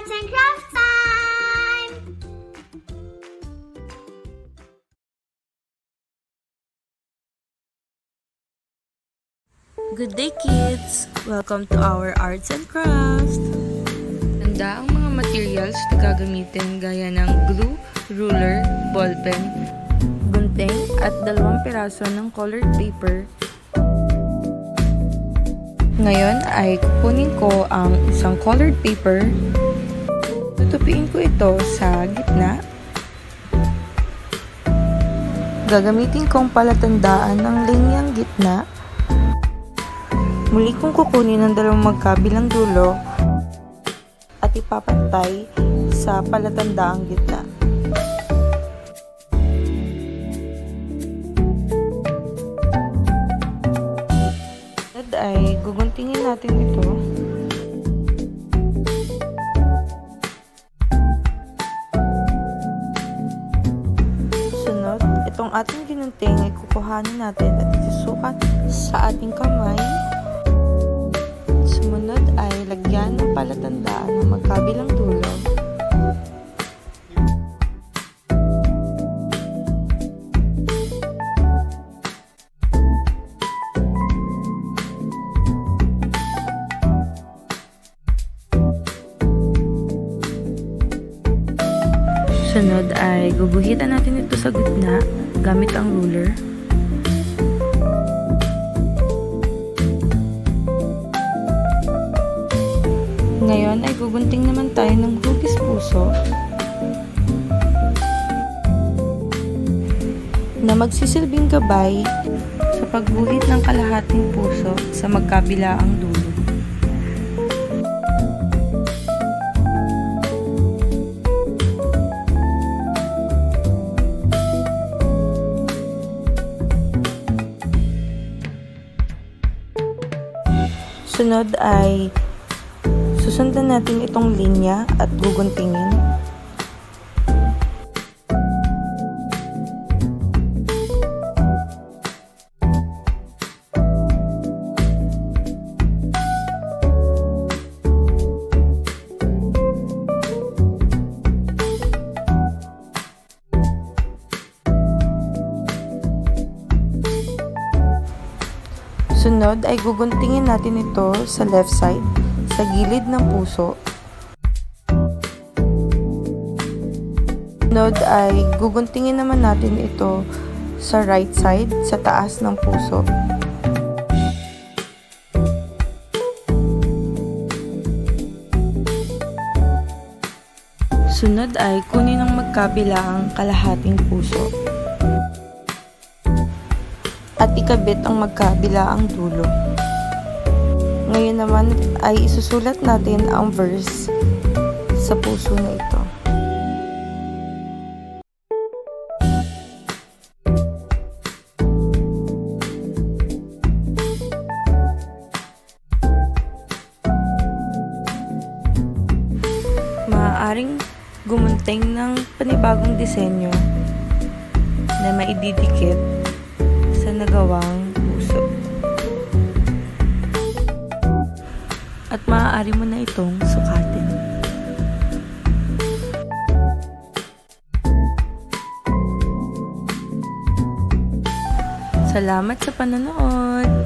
Arts and Crafts time! Good day, kids! Welcome to our arts and crafts! Handa ang mga materials na gagamitin gaya ng glue, ruler, ballpen, gunting at 2 piraso ng colored paper. Ngayon ay kukunin ko ang isang colored paper. Tutupiin ko ito sa gitna. Gagamitin kong palatandaan ng linyang gitna. Muli kong kukunin ang 2 magkabilang dulo at ipapantay sa palatandaang gitna. At ay guguntingin natin ito. Sunod, itong ating ginunting ay kukuhanin natin at isusukat sa ating kamay. Sumunod ay lagyan ng palatandaan ng magkabilang dulo. Sunod ay guguhitan natin ito sa gitna gamit ang ruler. Ngayon ay gugunting naman tayo ng hugis puso na magsisilbing gabay sa pagguhit ng kalahating puso sa magkabilaang dulo. Sunod ay susundan natin itong linya at guguntingin. Sunod ay guguntingin natin ito sa left side, sa gilid ng puso. Sunod ay guguntingin naman natin ito sa right side, sa taas ng puso. Sunod ay kunin ang magkabilaang kalahating puso at ikabit ang magkabilaang dulo. Ngayon naman ay isusulat natin ang verse sa puso na ito. Maaaring gumunting ng panibagong disenyo na maididikit sa nagawang puso. At maaari mo na itong sukatin. Salamat sa panonood!